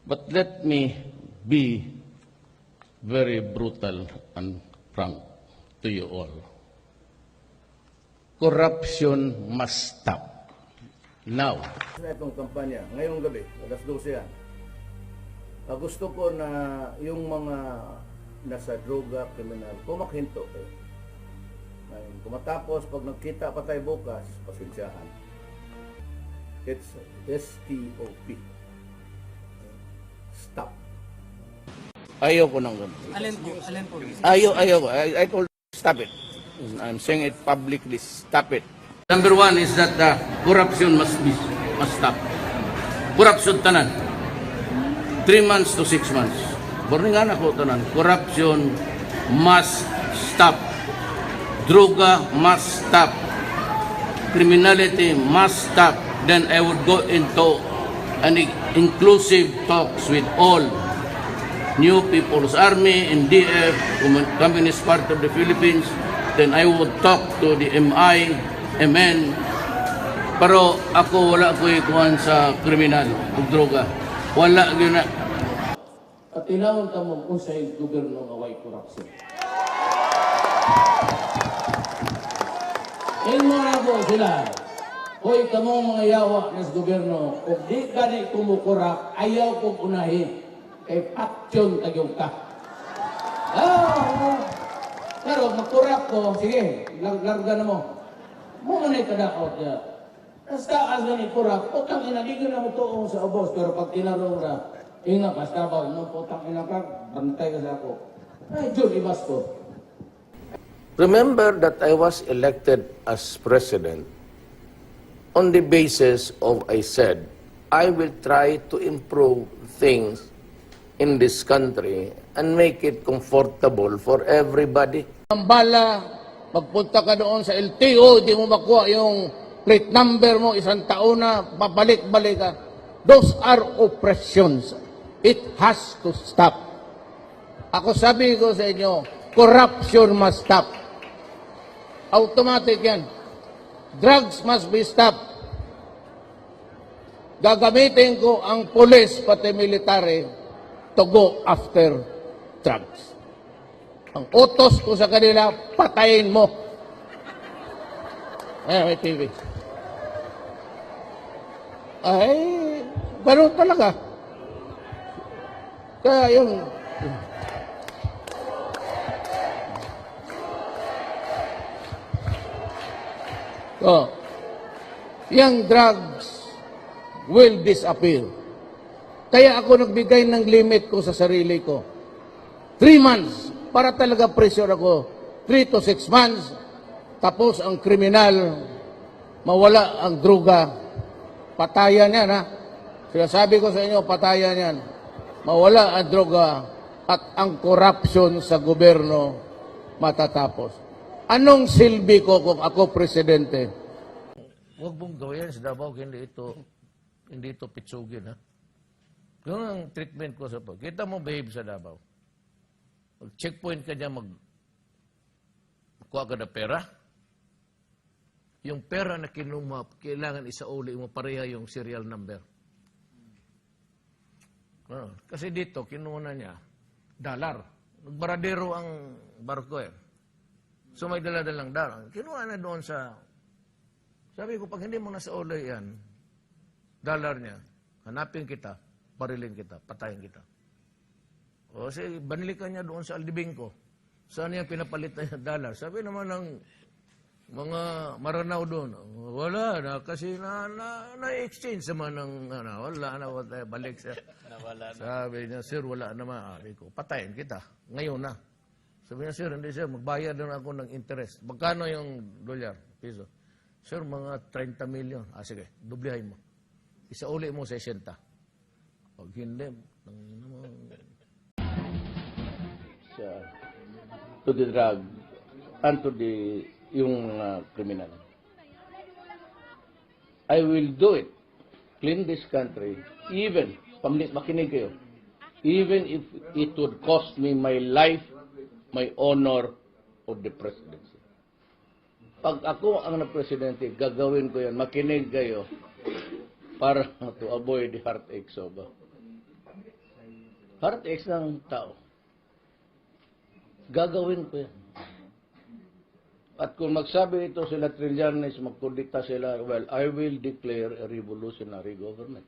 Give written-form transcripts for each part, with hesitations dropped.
But let me be very brutal and frank to you all. Corruption must stop. Now. Sa itong kampanya, ngayong gabi, alas 12 yan, gusto ko na yung mga nasa droga, kriminal, pumakhinto kayo. Ngayon, kung matapos, pag nagkita pa tayo bukas, pasensyahan. It's STOP. Stop. Ayoko nang ganun. Alin po? Ayoko. I told stop it. I'm saying it publicly. Stop it. Number one is that corruption must stop. Corruption tanan. 3 months to 6 months. Borningan ako tanan. Corruption must stop. Droga must stop. Criminality must stop. Then I would go into an inclusive talks with all New People's Army, NDF, Communist Party of the Philippines. Then I would talk to the MI, MN. Pero ako wala ko ikuhan sa kriminal o droga. Wala yun na. At tinawag ka mo kung sa gobyerno ng away corruption. Ngayon mga po sila, hoy kamong mga yawa ng gobyerno, kung di ka di kumukurap, ayaw kong unahin. Kay paksyon tagyong ka. Pero magkurap ko, sige, larga na mo. Mo manay kadakot niya. Basta as na kurap, putang ina, di na mo tuong sa ubos. Pero pag tinarong na, inga, basta ba, no, putang ina ka, bantay ka sa ako. Ay, Jun, ibas ko. Remember that I was elected as president on the basis of, I said, I will try to improve things in this country and make it comfortable for everybody. Ang bala, magpunta ka doon sa LTO, di mo makuha yung plate number mo, isang taon na, babalik-balik ka. Those are oppressions. It has to stop. Ako sabi ko sa inyo, corruption must stop. Automatic yan. Drugs must be stopped. Gagamitin ko ang police pati military to go after drugs. Ang utos ko sa kanila, patayin mo. May TV. Ay, ganun talaga. Kaya yung... yung drugs will disappear. Kaya ako nagbigay ng limit ko sa sarili ko. 3 months, para talaga pressure ako. 3 to 6 months, tapos ang kriminal, mawala ang droga. Patayan yan, ha? Sinasabi ko sa inyo, patayan yan. Mawala ang droga at ang corruption sa gobyerno matatapos. Anong silbi ko kung ako presidente? Huwag mong gawin sa Davao, hindi ito pitsugin, ha? Yung ang treatment ko sa to. Kita mo behave sa Davao. Mag-checkpoint ka dyan, magkuha ka na pera. Yung pera na kinuma, kailangan isauli mo pareha yung serial number. Kasi dito, kinuha niya, dollar. Nagbaradero ang barko eh. So may dala-dalang dollar. Kinuha na doon sa... Sabi ko, pag hindi mo nasauli yan, dollar niya, hanapin kita, parilin kita, patayin kita. O kasi banilikan niya doon sa Aldibingco. Saan niya pinapalitan niya dollar? Sabi naman ng mga maranaw doon, wala na kasi na-exchange naman ng, wala na, balik siya. Sabi niya, sir, wala naman. Sabi ko, patayin kita. Ngayon na. Sabi niya, sir, hindi sir, magbayad na ako ng interest. Magkano yung dolyar, piso? Sir, mga 30 million. Sige, dublihin mo. Isauli mo 60. Pag hindi, to the drug and to the yung criminal. I will do it. Clean this country. Even, makinig kayo, even if it would cost me my life, my honor of the presidency. Pag ako ang presidente, gagawin ko yan. Makinig kayo para to avoid the heartaches of Heart X ng tao. Gagawin ko yan. At kung magsabi ito sila Trillanes, magkudikta sila, well, I will declare a revolutionary government.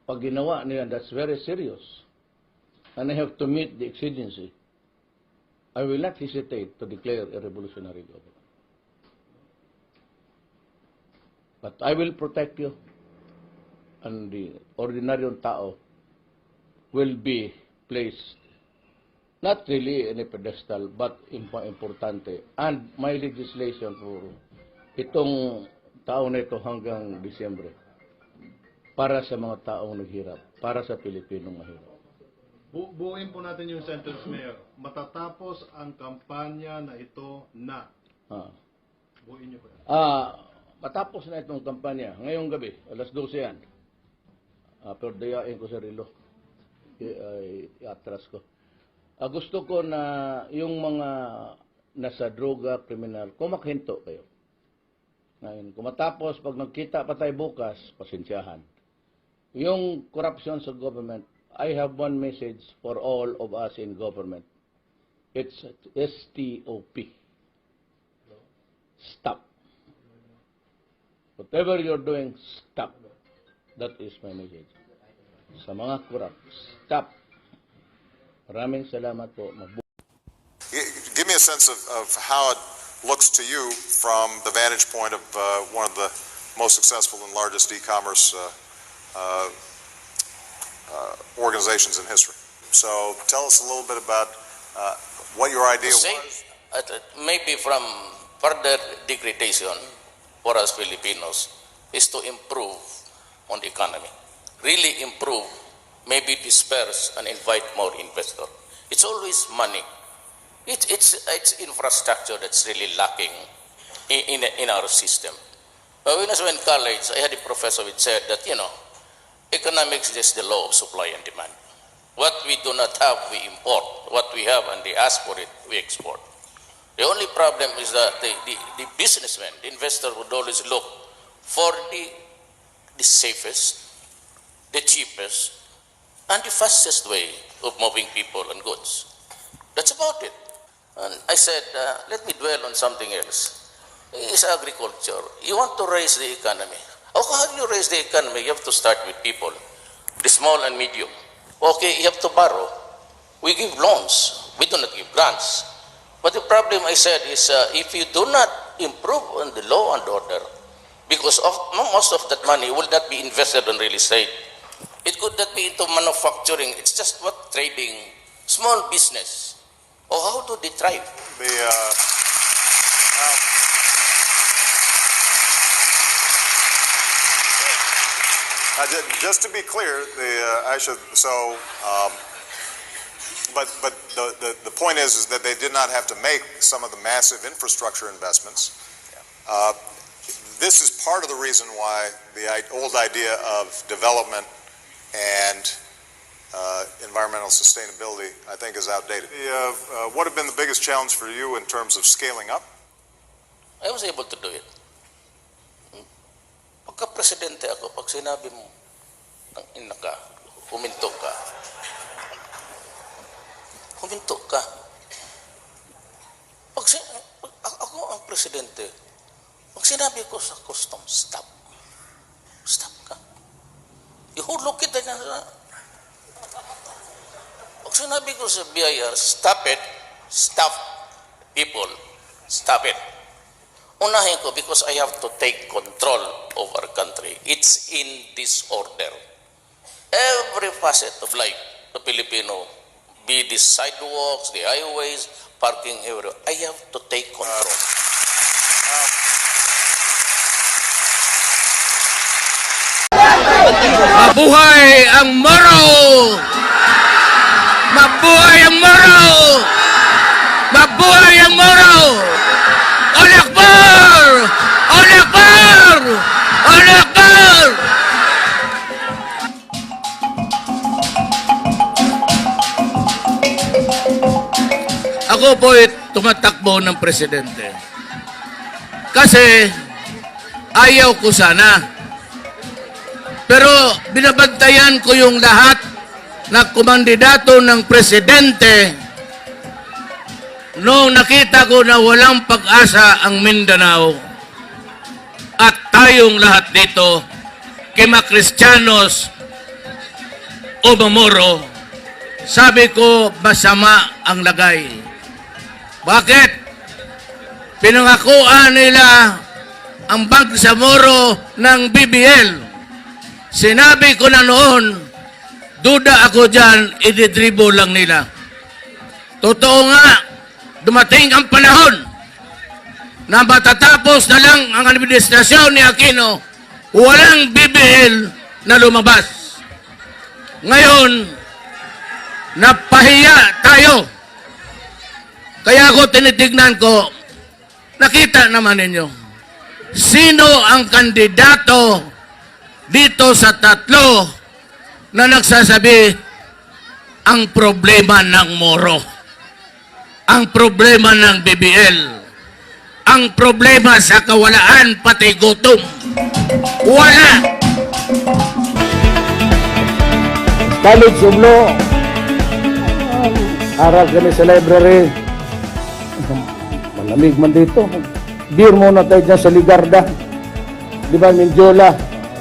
Pag ginawa niya, that's very serious. And I have to meet the exigency. I will not hesitate to declare a revolutionary government. But I will protect you. And the ordinaryong tao will be placed not really in a pedestal, but importante. And my legislation for itong taon na ito hanggang Disyembre, para sa mga taong naghirap, para sa Pilipinong mahirap. Buuin po natin yung sentence, Mayor. Matatapos ang kampanya na ito na. Buuin niyo po yan. Matapos na itong kampanya, ngayong gabi, alas 12 yan. Pero dayain ko sa relo. I-atras ko. Gusto ko na yung mga nasa droga, kriminal, kumakhinto kayo. Ngayon, kung matapos, pag nagkita pa tayo bukas, pasensyahan. Yung corruption sa government, I have one message for all of us in government. It's STOP. Stop. Whatever you're doing, stop. That is my message. Sa mga corrupt, stop. Maraming salamat po. Give me a sense of how it looks to you from the vantage point of one of the most successful and largest e-commerce organizations in history. So tell us a little bit about what your idea was. Maybe from further degradation for us Filipinos is to improve on the economy. Really improve, maybe disperse and invite more investor. It's always money. It's infrastructure that's really lacking in our system. When I was in college, I had a professor who said that, economics is the law of supply and demand. What we do not have, we import. What we have and they ask for it, we export. The only problem is that the businessman, the investor would always look for the safest, the cheapest, and the fastest way of moving people and goods. That's about it. And I said, let me dwell on something else. It's agriculture. You want to raise the economy. How do you raise the economy? You have to start with people, the small and medium. Okay, you have to borrow. We give loans. We do not give grants. But the problem, I said, is if you do not improve on the law and order, because most of that money will not be invested on real estate. It could not be into manufacturing. It's just what trading, small business. How do they thrive? Just to be clear, but the point is that they did not have to make some of the massive infrastructure investments. This is part of the reason why the old idea of development and environmental sustainability, I think, is outdated. What have been the biggest challenge for you in terms of scaling up? I was able to do it. Pagka-presidente ako, pag sinabi mo, ang ina ka, huminto ka. Huminto ka. Ako ang presidente, pag sinabi ko sa customs, stop. Stop ka. Ihulog kita na sa... Pag sinabi ko sa BIR, stop it, stop people, stop it. Unahin ko because I have to take control of our country. It's in disorder. Every facet of life, the Filipino, be the sidewalks, the highways, parking everywhere, I have to take control. Mabuhay ang Moro! Mabuhay ang Moro! Mabuhay ang Moro! Allahu Akbar! Allahu Akbar! Allahu Akbar! Ako po'y tumatakbo ng presidente. Kasi ayaw ko sana. Pero binabantayan ko yung lahat na kumandidato ng presidente noong nakita ko na walang pag-asa ang Mindanao at tayong lahat dito, kima Kristiyanos o Mamoro, sabi ko masama ang lagay. Bakit? Pinangakuan nila ang Bangsamoro ng BBL. Sinabi ko na noon, duda ako dyan, ididribo lang nila. Totoo nga, dumating ang panahon na matatapos na lang ang administrasyon ni Aquino, walang BBL na lumabas. Ngayon, napahiya tayo. Kaya ako tinitignan ko, nakita naman ninyo, sino ang kandidato dito sa tatlo na nagsasabi ang problema ng Moro, ang problema ng BBL, ang problema sa kawalaan pati gutom. Wala! College of Law, aral kami sa library. Malamig man dito. Beer muna tayo dyan sa Ligarda. Di ba, Mindiola?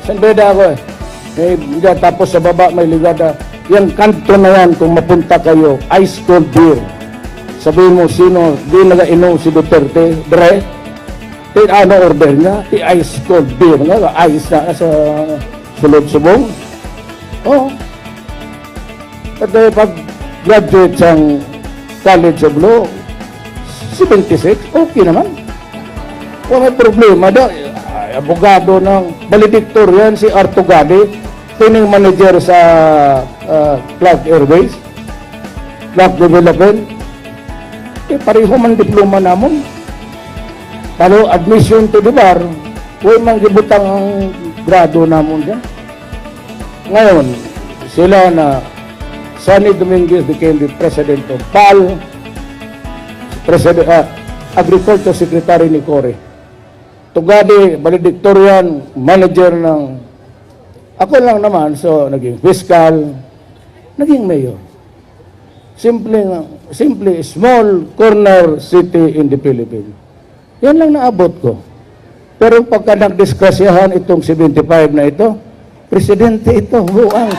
San beda ako eh. Tapos sa baba may Ligarda. Yung kanto na yan, kung mapunta kayo, ice cold beer. Sabihin mo, sino, di nag-inom si Duterte, Dre? Ano order niya? Ice cold beer. Ice na sa sulod-subong. Oo. At pag graduate sang College of Law, 76, okay naman. Wala problema daw. Abogado ng valedictorian si Artugade, training manager sa Clark Airways, Clark Development. Pareho man diploma namon. Pero admission to the bar, huwag man gibutang ang grado namon dyan. Ngayon, sila na Sonny Dominguez became the president of PAL, Agriculture Secretary ni Cory. Tugade, valedictorian, manager ng... Ako lang naman, so naging fiscal, naging mayor. Simply small corner city in the Philippines. Yan lang naabot ko. Pero pagka nagdiskusyahan itong 75 na ito, presidente ito, buang.